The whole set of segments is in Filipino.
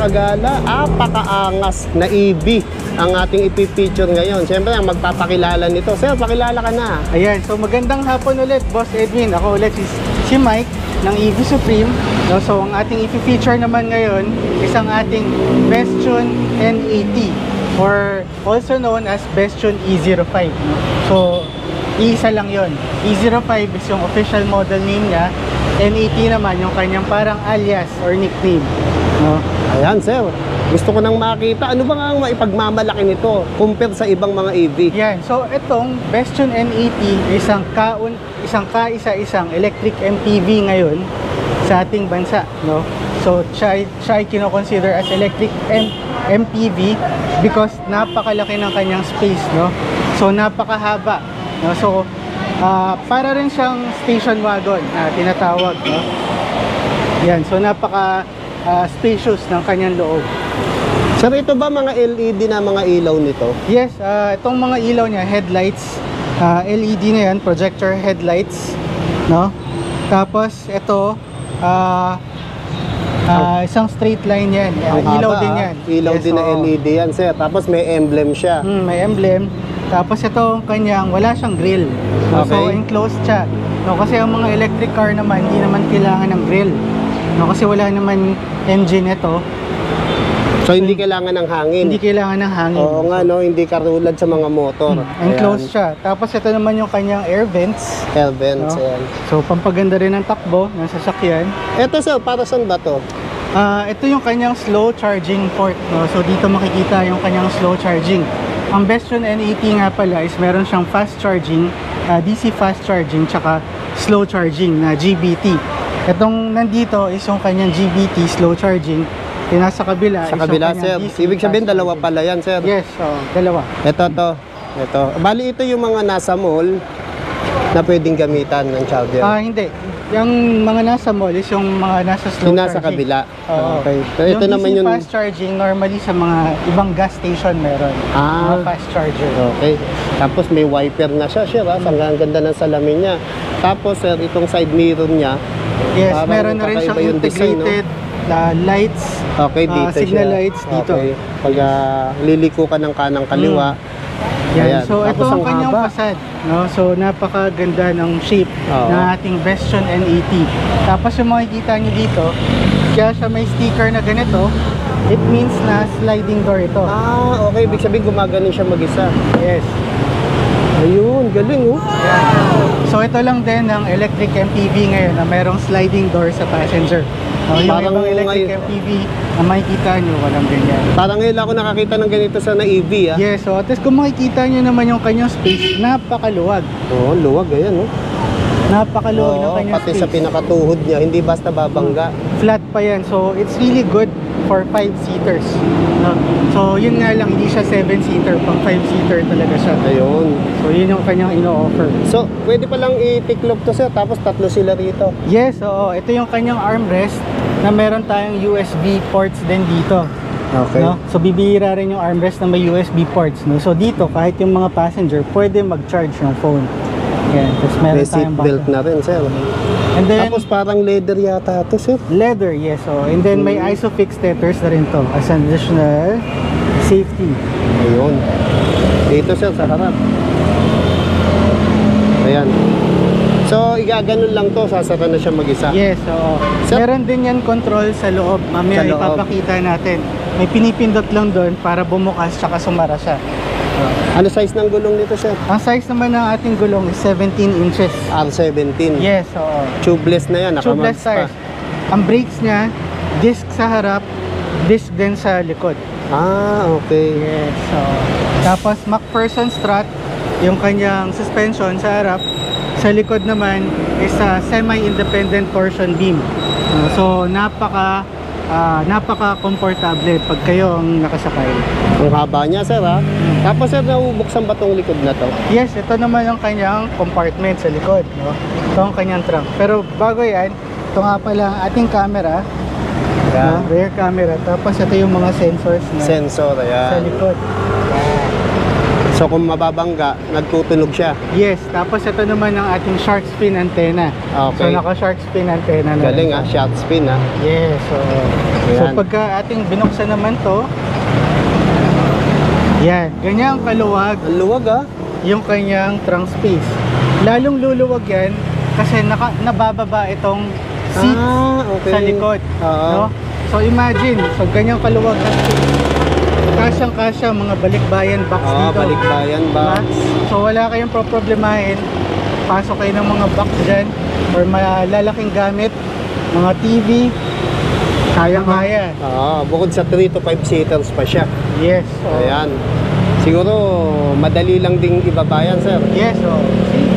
kagala, apakaangas na EV ang ating ipipicture ngayon. Siyempre, ang magpapakilala nito. Sir, pakilala ka na. Ayan, so magandang hapon ulit, Boss Edwin. Ako ulit si Mike ng EV Supreme. No, so ang ating ipipicture naman ngayon is ang ating Bestion N80 or also known as Bestion E05. So, isa lang yon. E05 is yung official model name niya. N80 naman yung kanyang parang alias or nickname. No? Ayan, sir. Gusto ko nang makita. Ano ba nga ang maipagmamalaki nito compare sa ibang mga EV? Yan. So, itong Bestion N80 isang kaisa-isang electric MPV ngayon sa ating bansa. No? So, siya ay kino-consider as electric MPV because napakalaki ng kanyang space. No? So, napakahaba. No? So, para rin siyang station wagon na tinatawag, no? Yan, so napaka spacious ng kanyang loob. Sir, ito ba mga LED na mga ilaw nito? Yes, itong mga ilaw niya, headlights, LED na yan, projector headlights, no? Tapos ito isang straight line yan. Ilaw din yan. Ilaw yes, din na LED yan, sir. Tapos may emblem siya. May emblem. Tapos ito kanyang wala siyang grill. No? Okay. So enclosed siya. No, kasi ang mga electric car naman hindi naman kailangan ng grill. No, kasi wala naman engine ito. So hindi kailangan ng hangin. Hindi kailangan ng hangin. Oo nga, no, hindi katulad sa mga motor. Enclosed siya. Tapos ito naman yung kanyang air vents. Air vents, no? Ayan. So pampaganda rin ng takbo ng sasakyan. Ito, sir, para saan ba to? Ito yung kanyang slow charging port. No? So dito makikita yung kanyang slow charging. Ang Bestion N80 nga pala is meron siyang fast charging, DC fast charging, tsaka slow charging na GBT. Itong nandito is yung kanyang GBT slow charging. Yung nasa kabila sa kabila, sir. Ibig sabihin dalawa pala yan, sir. Yes, dalawa. Ito. Bali ito yung mga nasa mall na pwedeng gamitan ng charger. Hindi. Yung mga nasa mall is yung mga nasa slow yung nasa charging. Kabila. Okay. So, yung ito DC naman yung fast charging, normally sa mga ibang gas station meron. Mga fast charger. Okay. Tapos may wiper na siya, sir. Ang ganda ng salamin niya. Tapos, sir, itong side mirror niya. Yes, meron na rin siyang integrated lights. Okay, dito signal siya. lights dito. Okay. Pag liliko ka ng kanang kaliwa. Yan. So ito ang kanyang facade, no? So napakaganda ng shape ng ating Bestion N80. Tapos yung makikita niyo dito, kaya siya may sticker na ganito, it means na sliding door ito. Okay. Ibig sabihin gumagano siya mag-isa. Yes. Ayun, galing, oh. Yan. So ito lang din ng electric MPV ngayon na merong sliding door sa passenger. Yung ibang electric MPV na makikita nyo, walang ganyan. Parang ngayon ako nakakita ng ganito sa na-EV, ah. Yes, so at least kung makikita nyo naman yung kanyang space, napakaluwag. Luwag, ayan, no? Napakaluwag ng kanyang pati space. sa pinakatuhod niya, hindi basta babangga. Flat pa yan, so it's really good for 5-seaters. No? So yun nga lang, hindi siya 7-seater, pang 5-seater talaga siya. Ayun. So yun yung kanyang ino-offer. So, pwede palang itiklop to, sir, tapos tatlo sila rito. Yes, oo. Ito yung kanyang armrest na meron tayong USB ports din dito. Okay. No? So bibihira rin yung armrest na may USB ports. No? So dito, kahit yung mga passenger, pwede mag-charge yung phone. Yan. Tapos meron May seat belt na rin, sir. And then, tapos parang leather yata to, sir. Leather, yes. Oh. And then may ISOFIX tethers na rin to as an additional safety. Ayun. Dito, sir, sa harap. Ayan. So, igaganon lang to, sasara na siya mag-isa. Yes, oo. So, meron din yan control sa loob. Mamaya sa loob. ipapakita natin. May pinipindot lang doon para bumukas tsaka sumara siya. Ano size ng gulong nito, sir? Ang size naman ng ating gulong is 17 inches. R17. Yes, oo. Tubeless na yan, Tubeless tires. Ang brakes niya, disc sa harap, disc din sa likod. Okay. Yes, so tapos MacPherson strut, yung kanyang suspension sa harap. Sa likod naman is a semi-independent torsion beam. So napaka-komportable pag kayo ang nakasakay. Ang haba niya, sir, ha? Tapos, sir, nabubuksan ba tong likod na to? Yes, ito naman yung kanyang compartment sa likod, no? Ito ang kanyang trunk. Pero bago yan, ito nga pala ang ating camera, no? Rear camera. Tapos ito yung mga sensors na sensor, ayan. sa likod. So kung mababangga, nagtutunog siya. Yes, tapos ito naman ang ating shark fin antenna. So Okay. naka-shark fin antenna na. Galing rin. shark fin Yes, so Ayan. pagka ating binuksan naman to, yan, ganyan kaluwag Ang luwag yung kanyang trunk space. Lalong luluwag yan kasi nabababa itong seat okay. sa likod. Oo. No? So imagine, so ganyang kaluwag na space. Kasyang-kasya mga balikbayan box dito. Balikbayan Diba? box. So wala kayong problemahin. Pasok kayo ng mga box dyan or malalaking gamit, mga TV, kayang-kaya. Bukod sa 3 to 5 seaters pa siya. Yes. So, Ayan. Siguro madali lang ding ibabayan, sir. yes, so see,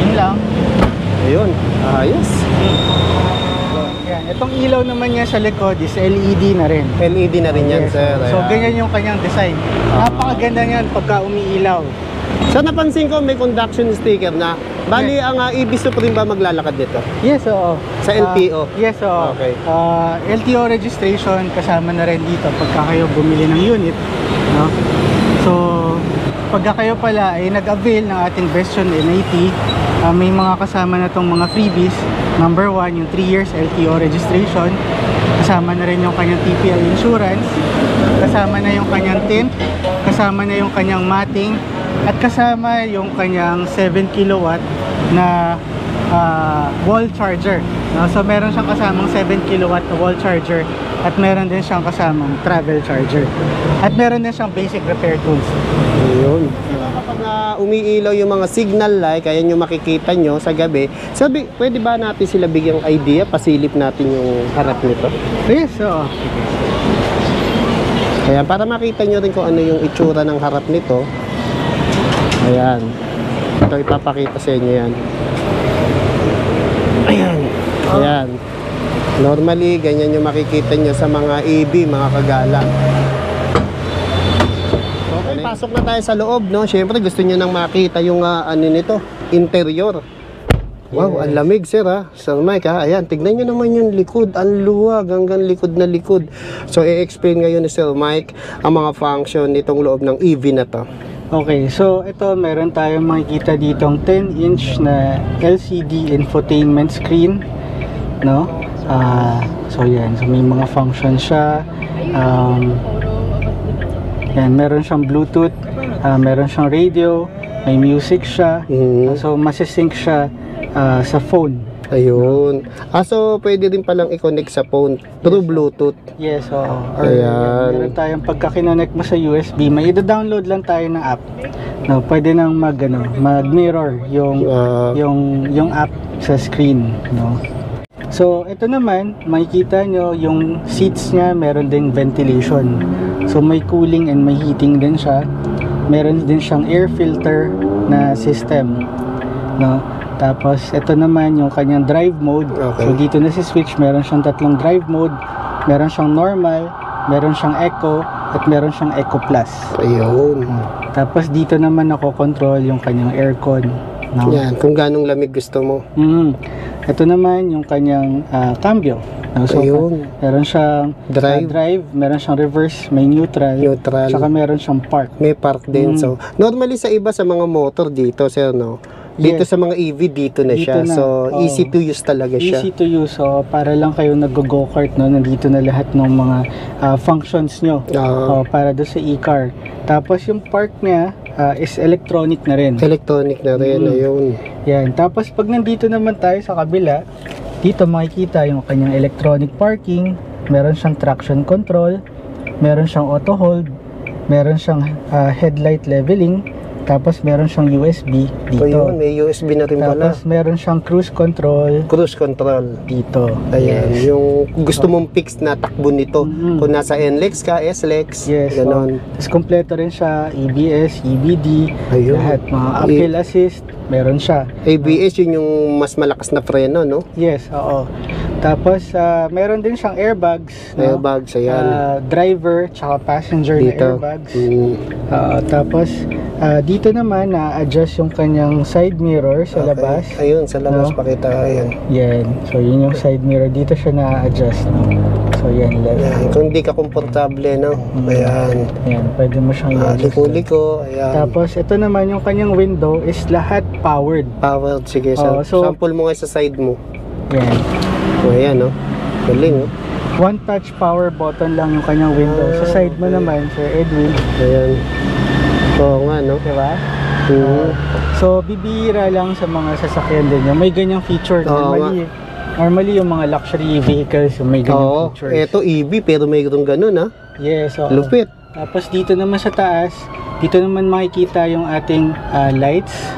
yun lang. Ayun. Ayos. So, yan. Itong ilaw naman niya sa likod is LED na rin. LED na rin yan, Yes. sir. So Ayan. ganyan yung kanyang design. Napakaganda niyan pagka umiilaw. So napansin ko may conduction sticker na. Bali, ang EV Supreme ba maglalakad dito? Yes, oo. Sa LTO? Yes, oo. Okay. LTO registration kasama na rin dito pagka kayo bumili ng unit. No? So, pagka kayo pala ay nag-avail ng ating Bestion N80, may mga kasama na itong mga freebies. Number 1, yung 3 years LTO registration. Kasama na rin yung kanyang TPL insurance. Kasama na yung kanyang tint. Kasama na yung kanyang matting. At kasama yung kanyang 7 kilowatt na wall charger. So meron siyang kasamang 7 kilowatt na wall charger at meron din siyang kasamang travel charger. At meron din siyang basic repair tools. Ayun. Kapag umiilaw yung mga signal light, kaya nyo makikita nyo sa gabi, sabi, pwede ba natin sila bigyang idea? Pasilip natin yung harap nito. Yes, oo. Kaya para makita nyo rin kung ano yung itsura ng harap nito. Ayan. Ito ipapakita sa inyo yan. Ayan. Ayan. Normally, ganyan yung makikita nyo sa mga EV, mga kagala. Okay, pasok na tayo sa loob, no? Siyempre, gusto nyo nang makita yung ano nito, interior. Wow, ang lamig, sir, ha? Sir Mike, ha? Ayan, tignan nyo naman yung likod. Ang luwag, hanggang likod na likod. So, i-explain ngayon ni Sir Mike ang mga function nitong loob ng EV na to. Okay, so ito meron tayong makikita ditong 10-inch na LCD infotainment screen, no? So yan, so may mga function siya. Yan, meron siyang Bluetooth, meron siyang radio, may music siya. So masisync siya sa phone. Ayun. So pwede din palang i-connect sa phone through Bluetooth. Yes, oo. Or Ayan. meron tayong pagka kinonect mo sa USB, may i-download lang tayo ng app. No, pwede nang mag-mirror yung app sa screen, no. So, ito naman, makikita nyo yung seats niya, meron ding ventilation. So, may cooling and may heating din siya. Meron din siyang air filter na system, no. Tapos, ito naman yung kanyang drive mode. Okay. So, dito na si switch, meron siyang tatlong drive mode. Meron siyang normal, meron siyang eco, at meron siyang eco plus. Ayun. Tapos, dito naman control yung kanyang aircon. No? Yan, kung ganong lamig gusto mo. Ito naman yung kanyang cambio. No? So, Ayun. meron siyang drive, meron siyang reverse, may neutral, saka meron siyang park. May park din. So, normally sa iba sa mga motor dito, sir, no? Dito sa mga EV, dito na siya. na. So, easy to use talaga siya. Easy to use. So, para lang kayo nag-go-kart, no? Nandito na lahat ng mga functions nyo. Para doon sa e-car. Tapos, yung park niya is electronic na rin. Electronic na rin, ayun. Yan. Tapos, pag nandito naman tayo sa kabila, dito makikita yung kanyang electronic parking. Meron siyang traction control. Meron siyang auto hold. Meron siyang headlight leveling. Tapos meron siyang USB dito. Ayun, may USB na rin pala. Tapos meron siyang cruise control dito. Ayan, yung gusto mong fix na takbo nito. Kung nasa NLEX ka, SLEX, ganon. Tapos kompleto rin siya, ABS, EBD, lahat. Mga uphill assist, meron siya. ABS, yun yung mas malakas na preno, no? Yes, oo. Tapos, meron din siyang airbags. No? Airbags, ayan. Driver, tsaka passenger na Dito. airbags. Tapos, dito naman, na-adjust yung kanyang side mirror sa labas. Ayun, sa labas No? pakita. Ayan. Yan. So, yun yung side mirror. Dito siya na-adjust. No? So, yan. Ayan. Kung di ka komportable, no? Ayan. Yan. Pwede mo siyang i-adjust. Liko-liko. Ayan. Tapos, ito naman yung kanyang window is lahat powered. Powered. Sige, Oh, so- sample mo nga sa side mo. Yan. O, ayan, no? Galing, no? One touch power button lang yung kanyang window. Sa side mo okay. naman, Sir Edwin, Ayan. Oo nga, no? di ba? Mhm. So, bibihira lang sa mga sasakyan din yung may ganyang feature. Oo Normally yung mga luxury vehicles yung may ganyang Oo. features. Eto, EV, pero mayroong ganun, ha? Yes, oo. Lupit. Tapos dito naman sa taas, dito naman makikita yung ating lights,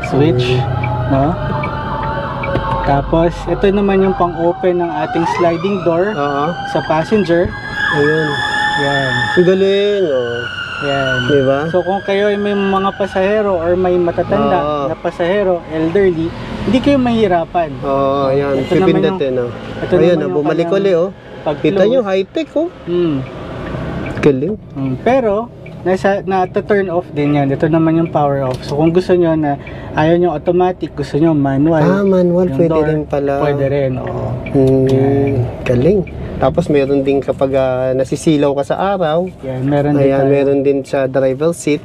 switch, no? Tapos, ito naman yung pang-open ng ating sliding door Oo. sa passenger. Ayun. Yan. Ang galing, oh. Yan. Di ba? So kung kayo ay may mga pasahero or may matatanda Oo. na pasahero, elderly, hindi kayo mahirapan. Oo, ayan. Ito naman Pipindutin, oh. ito Ayun, naman oh. yung Bumalik kanyang uli, oh. Pag-close. Kita nyo, high-tech, oh. Mm. Galing. Pero na-turn off din yan. Ito naman yung power off. So kung gusto nyo na ayaw nyo automatic, gusto nyo manual. Manual, yung pwede door, rin pala. Pwede rin, oo. Galing. Tapos meron din kapag nasisilaw ka sa araw. Yan, meron din Ayan, tayo. meron din sa driver seat.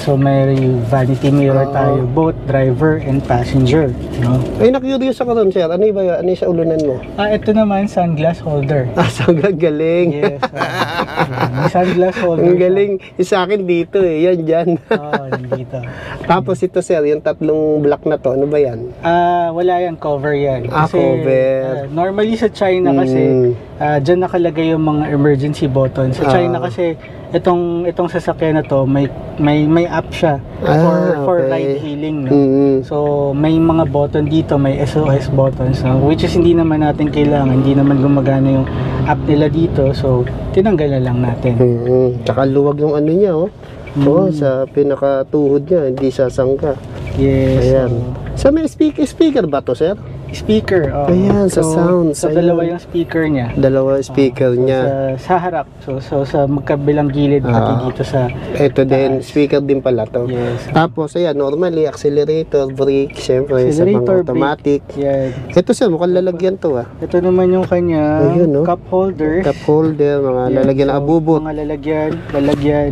So may vanity mirror tayo, both driver and passenger. No? Ay, na-curious ako ron, sir. Ano yung sa ulunan mo? Ito naman, sunglass holder. So galing. Yes. May sunglass holder. Ang galing. Yung sa akin dito, eh. Yan, dyan. Nandito. Tapos ito, sir, yung tatlong block na to, ano ba yan? Wala yan, cover yan. Cover. Normally sa China kasi, dyan nakalagay yung mga emergency buttons. Sa China kasi, itong sasakyan na to, may app siya for okay. ride hailing. No? So, may mga button dito, may SOS buttons, no? Which is hindi naman natin kailangan, hindi naman gumagana yung app nila dito. So, tinanggal na lang natin. Tsaka luwag yung ano niya, oh. Oo, sa pinakatuhod niya, hindi sasangka. Yes. Ayan. Sa may speaker ba to, sir? Speaker. Ayan, sa sound. So, dalawa yung speaker niya. Dalawa speaker niya. Sa harap. So, sa magkabilang gilid pati dito sa... Ito din, speaker din pala to. Yes. Tapos, ayan, normally, accelerator, brake, syempre, sa Accelerator, mga automatic. Yan. Ito, sir, mukhang lalagyan to, ah. Ito naman yung kanya Ayun, no? cup holders. Cup holder, mga Yan. lalagyan na So, abubot. mga lalagyan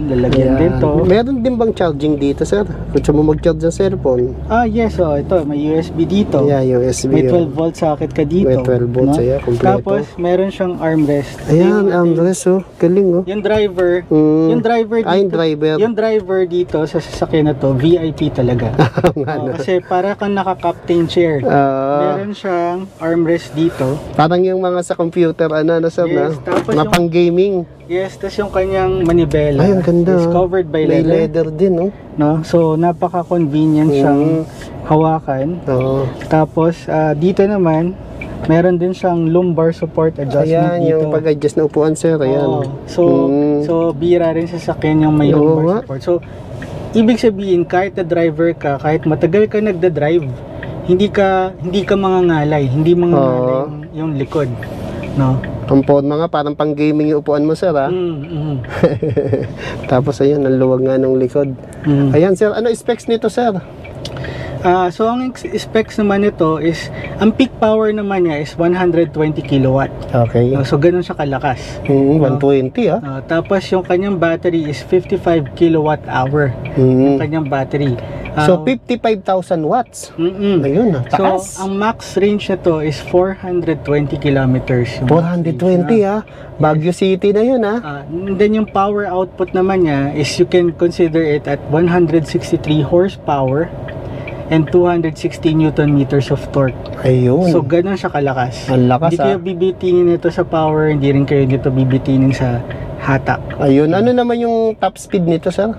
din to. Meron din bang charging dito, sir? Kung gusto mo mag-charge ng cellphone. Yes, ito. May USB dito. Yeah, USB. May 12 volt socket ka dito. May 12 volts, ayan, kompleto. Tapos, meron siyang armrest. Ayan, armrest, oh. Galing, oh. Yung driver, yung driver dito, yung driver. yung driver dito sa sasakyan na to, VIP talaga. Kasi para kang naka-captain chair. Meron siyang armrest dito. Parang yung mga sa computer, sir, Yes, tapos mga pang gaming. Yes, tas yung kanyang manibela. Ay, ang ganda. Is covered by May leather. leather din, oh. No? So, napaka-convenient siyang hawakan. Oo. Tapos, dito naman, meron din siyang lumbar support adjustment Ayan, dito. yung pag-adjust na upuan, sir. Ayan. So, bira rin sa sakyan yung may lumbar support. So, ibig sabihin, kahit na driver ka, kahit matagal ka nagda-drive, hindi ka mangangalay, hindi mangangalay yung likod. No? Ang mga parang pang gaming yung upuan mo, sir, ha? Tapos, ayun, ang luwag nga ng likod. Ayan, sir, ano specs nito, sir? So, ang specs naman nito is, ang peak power naman niya is 120 kilowatt. Okay. So, ganun siya kalakas. 120, ha? Tapos, yung kanyang battery is 55 kilowatt hour. Yung kanyang battery. So, 55,000 watts. Ayun, taas. So, ang max range nito is 420 kilometers. 420, ha? Baguio City na yun, ha? Then, yung power output naman niya is you can consider it at 163 horsepower and 260 newton meters of torque. Ayun. So, ganun siya kalakas. Ang lakas, Hindi kayo bibitinin nito sa power, hindi rin kayo dito bibitinin sa hatak. Ayun. Ano naman yung top speed nito, sir?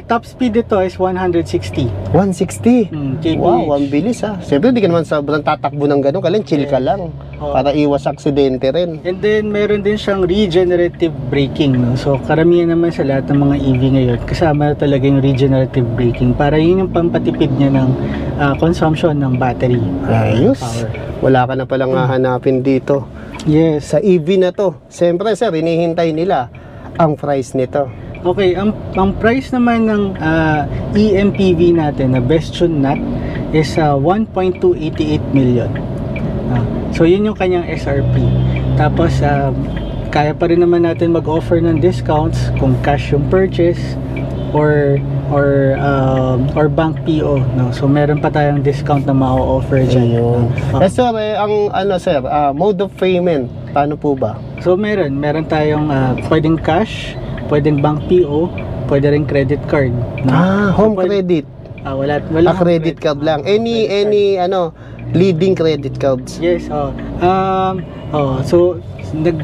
Top speed ito is 160 160. kph. Wow, ang bilis ha. Siyempre, di ka naman sobrang tatakbo ng gano'n. Kailan chill ka lang. Oo. Para iwas aksidente rin. And then, meron din siyang regenerative braking. No? So, karamihan naman sa lahat ng mga EV ngayon, kasama talaga yung regenerative braking. Para yun yung pampatipid niya ng consumption ng battery. Ayos. Power. Wala ka na palang hahanapin dito. Yes. Sa EV na to. Siyempre, sir, hinihintay nila ang price nito. Okay, ang price naman ng eMPV natin na Bestune NAT is 1.288 million. So yun yung kanyang SRP. Tapos kaya pa rin naman natin mag-offer ng discounts kung cash yung purchase or bank PO, no. So meron pa tayong discount na ma-offer diyan. Sir, ang sir, mode of payment, paano po ba? So meron tayong pwedeng cash, pwedeng bank PO, pwede rin credit card, no? Home credit. Wala Credit card lang. Any leading credit cards. Yes, so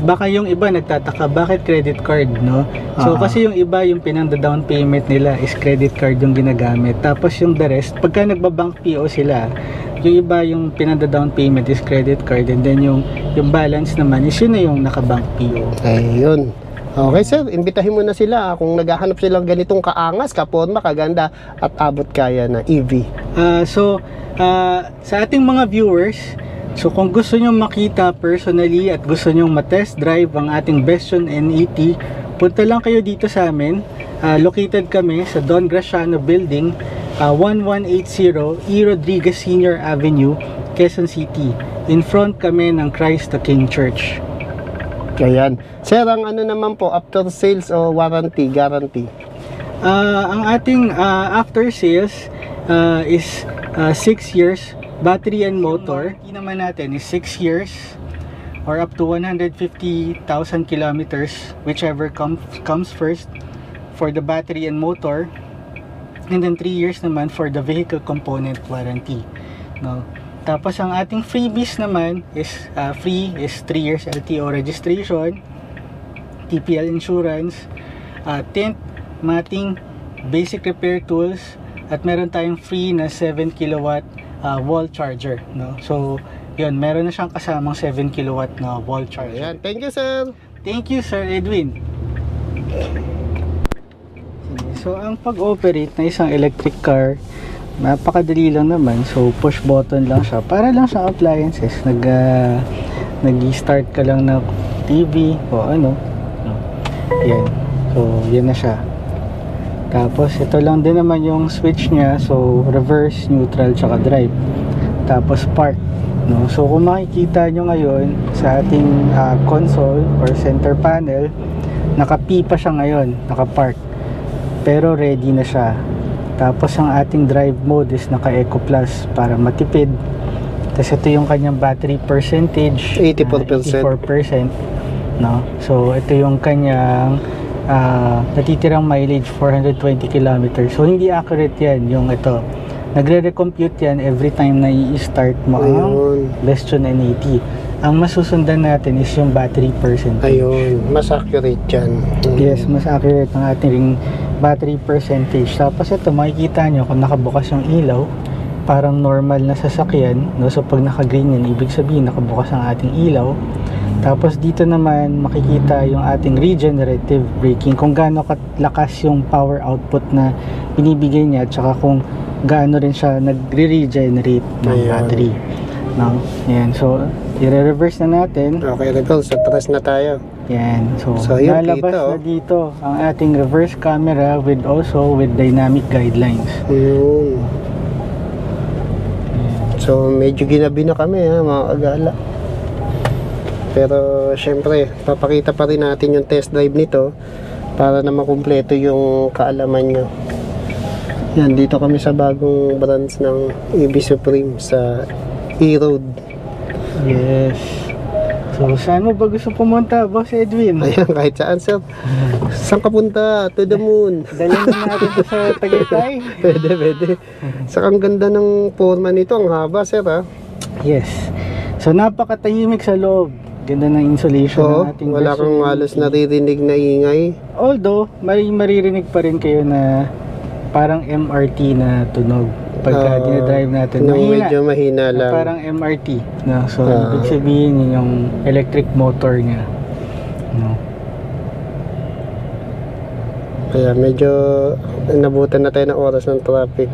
baka yung iba nagtataka bakit credit card, no? So kasi yung iba yung pinanda-down payment nila is credit card yung ginagamit. Tapos yung the rest, pagka nagba-bank PO sila, yung iba yung pinanda-down payment is credit card, and then yung balance naman is yun na yung naka-bank PO. Ayun. Okay sir, imbitahin mo na sila kung naghahanap silang ganitong kaangas, kaporma, kaganda at abot kaya na EV. Sa ating mga viewers, so kung gusto nyo makita personally at gusto nyo matest drive ang ating Bestune NET, punta lang kayo dito sa amin. Located kami sa Don Graciano Building, 1180 E. Rodriguez Sr. Avenue, Quezon City. In front kami ng Christ the King Church. Ayan. Sir, ang naman po, after sales o warranty, guarantee? Ang ating after sales is 6 years. Battery and motor, warranty naman natin is 6 years or up to 150,000 kilometers, whichever comes first for the battery and motor, and then 3 years naman for the vehicle component warranty, no? Tapos ang ating freebies naman is free is 3 years LTO registration, TPL insurance, tint, matting, basic repair tools, at meron tayong free na 7 kilowatt wall charger, no? So yun, meron na siyang kasamang 7 kilowatt na wall charger. Ayan. Thank you sir. Thank you Sir Edwin. So ang pag-operate na isang electric car, napakadali lang naman. So push button lang siya, para lang siyang appliances. Nag-start ka lang ng TV o ano. Yan. So yan na siya. Tapos ito lang din naman yung switch niya. So reverse, neutral, tsaka drive. Tapos park, no? So kung makikita nyo ngayon sa ating console or center panel, naka-P pa siya ngayon, naka-park, pero ready na siya. Tapos ang ating drive mode is naka Eco Plus para matipid. Tapos ito yung kanyang battery percentage, 84%. 84%, no? So ito yung kanyang natitirang mileage, 420 kilometers. So hindi accurate yan, yung ito. Nagre-recompute yan every time na i-start mo ang Bestune NET. Ang masusundan natin is yung battery percentage. Ayun, mas accurate yan. Yes, mas accurate ang ating battery percentage. Tapos ito, makikita nyo kung nakabukas yung ilaw, parang normal na sasakyan, no? So pag naka-green yan, ibig sabihin nakabukas ang ating ilaw. Tapos dito naman makikita yung ating regenerative braking, kung gaano kalakas yung power output na binibigay niya, at saka kung gaano rin siya nagre-regenerate ng battery, no? Yan, so i-reverse na natin. Okay, reverse. So press na tayo. Yan, so yun, lalabas kita, na dito ang ating reverse camera with dynamic guidelines. Yun. So medyo ginabi na kami mga kagala. Pero syempre, papakita pa rin natin yung test drive nito para na makumpleto yung kaalaman nyo. Yan, dito kami sa bagong branch ng EV Supreme sa E-Road. Yes. So saan mo ba gusto pumunta, Boss Edwin? Ayan, kahit saan sir. Saan ka punta? To the moon. Dalhin natin to sa Tagaytay. Pwede. Saka ang ganda ng forma nito, ang haba sir ha. Yes. So napakatahimik sa loob. Ganda ng insulation Oo, ng ating wala kang Bestune halos NET. naririnig na ingay. Although, maririnig pa rin kayo na parang MRT na tunog pagka dinadrive natin. Nung Mahina. medyo mahina Na lang. parang MRT. No? So, Ah. ibig sabihin yun yung electric motor niya. No? Kaya medyo nabutan na tayo ng oras ng traffic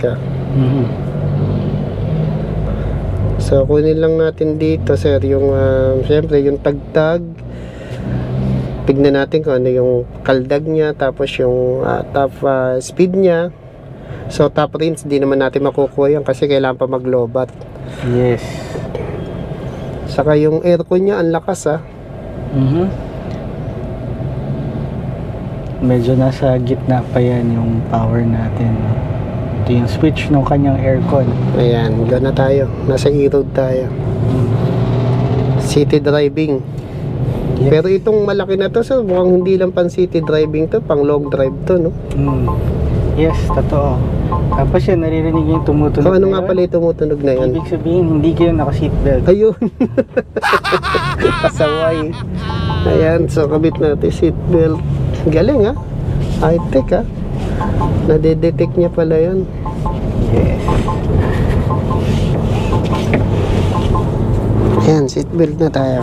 Mhm. So kunin lang natin dito sir yung syempre yung tagtag. Tignan natin kung ano yung kaldag niya, tapos yung top speed niya. So top range di naman natin makukuha yan kasi kailangan pa maglobat. Yes. Saka yung aircon niya ang lakas Mhm. Medyo nasa gitna pa yan yung power natin. Ito yung switch ng kanyang aircon. Ayan, go na tayo. Nasa e-road tayo. City driving. Yes. Pero itong malaki na to, sir, mukhang hindi lang pan city driving to, pang long drive to, no? Yes, totoo. Tapos yan, naririnig yung tumutunog. So, ano na nga yun. pala yung tumutunog na yan? Ibig sabihin, hindi kayo naka-seatbelt. Ayun. Pasaway. Ayan, so kabit natin seatbelt. Galing high-tech Nadedetect niya pala yan. Yes. Ayan, seatbelt na tayo.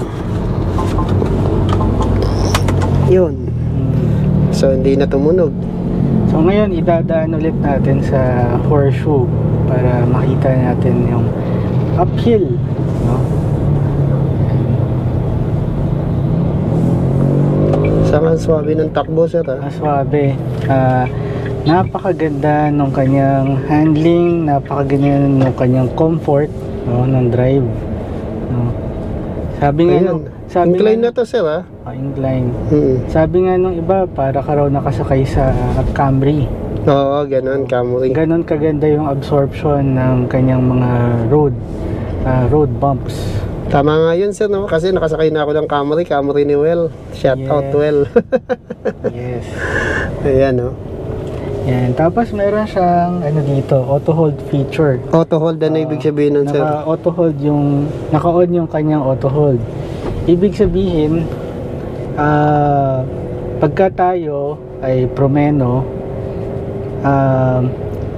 Yun. So, hindi na tumunog. So ngayon, idadaan ulit natin sa horseshoe para makita natin yung uphill. No? Saka ang swabe ng takbo, sir, Swabe. Napakaganda nung kanyang handling, napakaganda nung kanyang comfort, no, ng drive. No? Sabi nga Ayan. Incline na to, sir, incline. Mm. Sabi nga nung iba, para ka raw nakasakay sa Camry. Oo, ganun, Camry. Ganon kaganda yung absorption ng kanyang mga road bumps. Tama nga yun, sir, no? Kasi nakasakay na ako ng Camry ni Well. Shout out, Yes. Well. Yes. Ayan, no? Yan. Tapos meron siyang dito, auto hold feature. Auto hold na ibig sabihin nun, sir. Naka-auto hold naka-on yung kanyang auto hold. Ibig sabihin, pagka tayo ay promeno,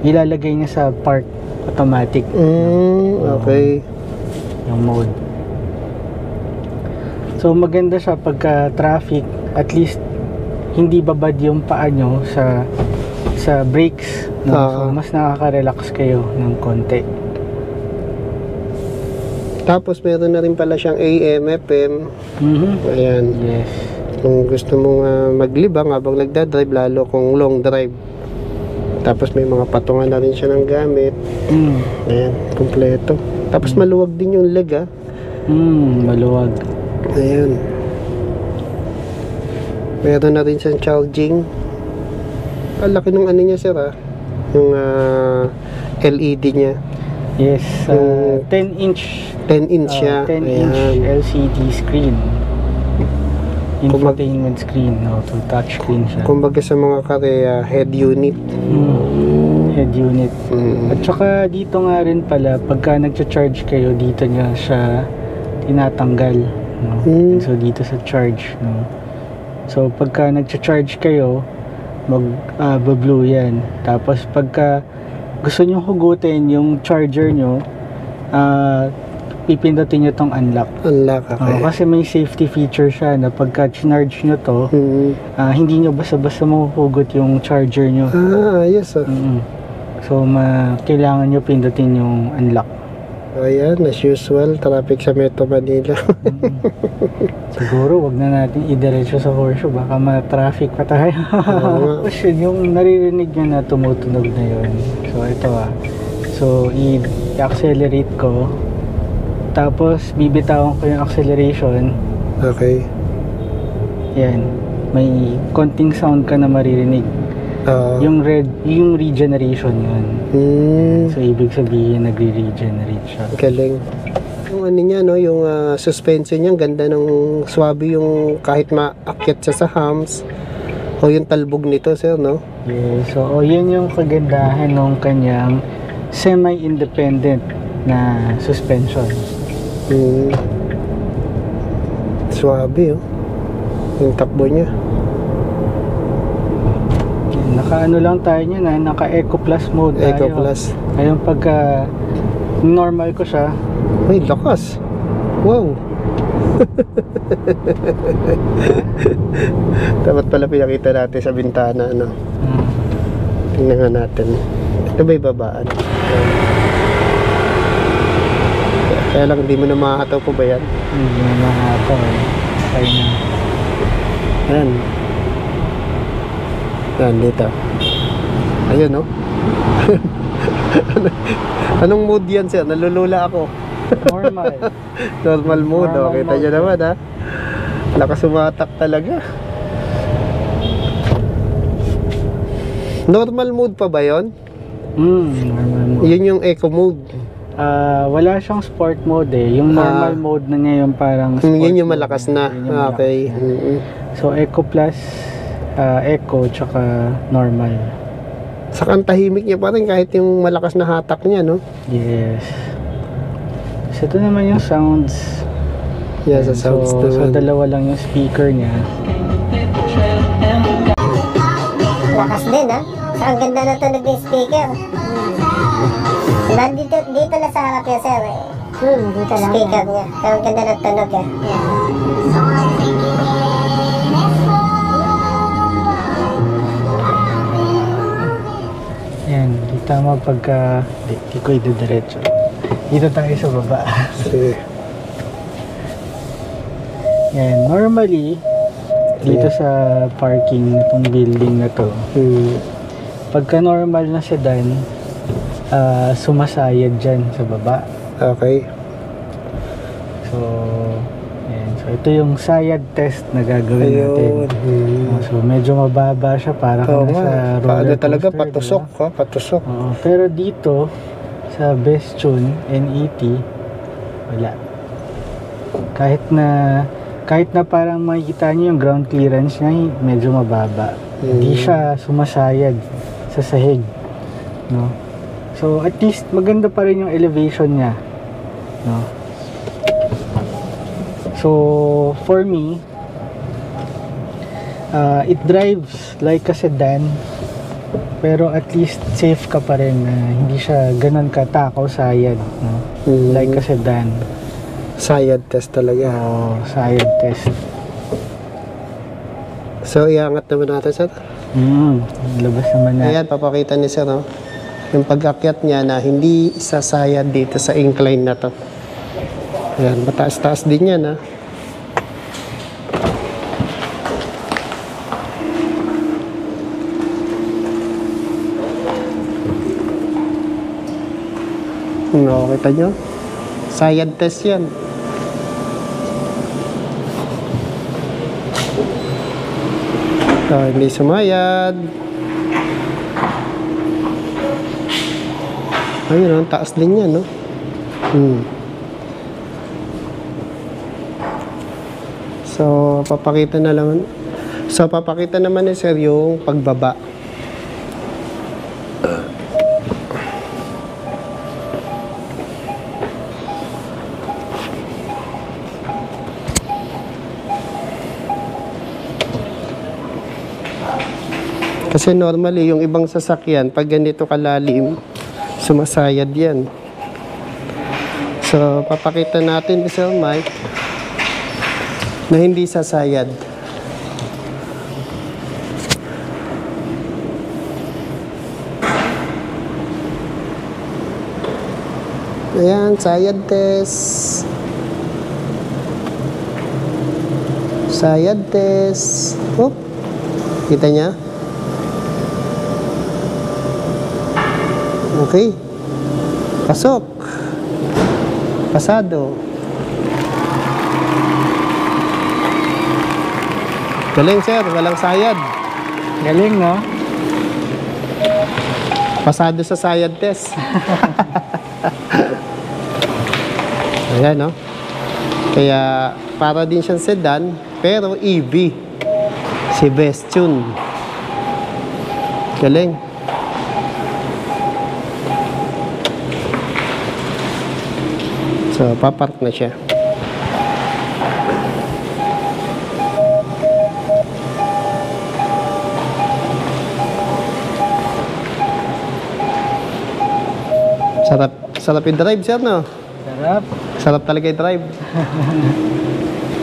ilalagay niya sa park automatic Okay. yung mode. So maganda siya pagka traffic, at least hindi babad yung paa nyo sa brakes, no? So mas nakaka-relax kayo ng konti. Tapos meron na rin pala siyang AM, FM. Ayan. Yes. Kung gusto mong maglibang habang nagdadrive, lalo kung long drive. Tapos may mga patungan na rin siya ng gamit. Ayan, kompleto. Tapos maluwag din yung leg, Maluwag. Ayan. Meron na rin siyang charging. Ang laki ng ano niya, sir, yung LED niya. Yes, Yung 10-inch 10-inch siya. 10-inch Ayan. LCD screen. Infotainment screen, to touch screen siya. Kumbaga sa mga head unit. Head unit. Mm. At saka dito nga rin pala, pagka nagcha-charge kayo, dito niya siya tinatanggal, no? And so dito sa charge, no? So pagka nagcha-charge kayo, mag-blue yan. Tapos pagka gusto nyo hugutin yung charger nyo, pipindutin nyo tong unlock. Unlock, okay. Kasi may safety feature siya na pagka charge nyo to, hindi nyo basta-basta mahuhugot yung charger nyo. Yes, So kailangan nyo pindutin yung unlock. Ayan, as usual, traffic sa Metro Manila. Siguro wag na natin idiretso sa horseshoe, baka ma-traffic pa tayo. Tapos yung naririnig nyo na tumutunog na yun. So ito so i-accelerate ko, tapos bibitawan ko yung acceleration. Okay. Yan, may konting sound ka na maririnig. Yung regeneration yun. So ibig sabihin nagre-regenerate siya. Galing. Yung ano niya, no, yung suspension niya, ganda ng swabe, yung kahit maakyat siya sa humps o yung talbog nito, sir, no? Yeah, so yun yung kagandahan ng kanyang semi-independent na suspension. Swabe, oh. Yung takbo niya. Naka-ano lang tayo niya na, naka-Eco Plus mode tayo. Eco Plus. Ngayon pagka normal ko siya. Ay, lakas. Wow. Dapat pala pinakita natin sa bintana, ano. Tingnan nga natin. Ito ba yung babaan? Kaya lang, hindi mo na makakataw po ba yan? Hindi na makakataw eh. Kaya na. Ayan. Ayan, dito. Ayun, no? Anong mood yan, sir? Nalulula ako. Normal. Normal mode, Normal oh. Kita mode. nyo naman, ha? Lakas sumatak talaga. Normal mode pa ba yon? Normal mode. Yun yung eco mode. Wala siyang sport mode eh. Yung normal mode na niya yung parang sport Yun yung mode malakas na. Yun yung malakas Okay. na. So Eco Plus, Eco, tsaka normal. Saka ang tahimik niya pa rin kahit yung malakas na hatak niya, no? Yes. So ito naman yung sounds. Yeah, sa sounds So naman. dalawa lang yung speaker niya. Lakas din, ha? Ang ganda na tunog ng speaker. Dito na sa harap niya, sir. Dito lang. Speaker niya. Pero ang ganda ng tunog, eh. Yan, di tama pagka... Di ko diretso. Dito tayo sa baba. Sige. Yan, normally, dito sa parking nitong building na to, pagka normal na sedan, sumasayad dyan sa baba. Okay. So, yan. So, ito yung sayad test na gagawin natin. So, medyo mababa siya para Oo kung nga. nasa Paano roller talaga? coaster, Patusok, diba? ha? Patusok. Oo, pero dito, sa Best Tune, NET, wala. Kahit na parang makikita niyo yung ground clearance niya, medyo mababa. Hindi siya sumasayad sa sahig. No? So, at least, maganda pa rin yung elevation niya. No? So, for me, it drives like a sedan, pero at least safe ka pa rin na hindi siya ganun katakaw sayad. No? Like a sedan. Sayad test talaga. Sayad test. So, iangat naman natin, sir. Labas naman na. Ayan, papakita ni sir, no? Yung pag-akyat niya na hindi sasayad dito sa incline na to. Ayan, mataas-taas din yan, ha? No, kita nyo? Sayad test yan. Hindi sumayad. Ayun, ang taas din yan, no? So, papakita naman ni sir yung pagbaba. Kasi normally, yung ibang sasakyan, pag ganito kalalim, sumasayad yan. So, papakita natin sa Mike na hindi sasayad. Ayan, sayad test. Sayad test. Oh, kita niya? Okay. Pasok. Pasado. Galing, sir. Walang sayad. Galing, no? Pasado sa sayad test. Ayan, no? Kaya, para din siyang sedan, pero EV. Si Best Tune. Galing. So, papark na siya. Sarap yung drive, sir, no? Sarap. Sarap talaga yung drive.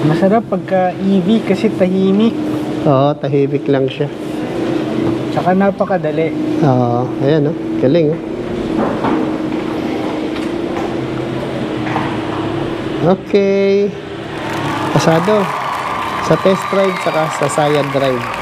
Masarap pagka EV kasi tahimik. Oo, tahimik lang siya. Tsaka napakadali. Oo, ayan, no? Galing, oh. Okay. Pasado. Sa test drive, saka sa Sayad drive.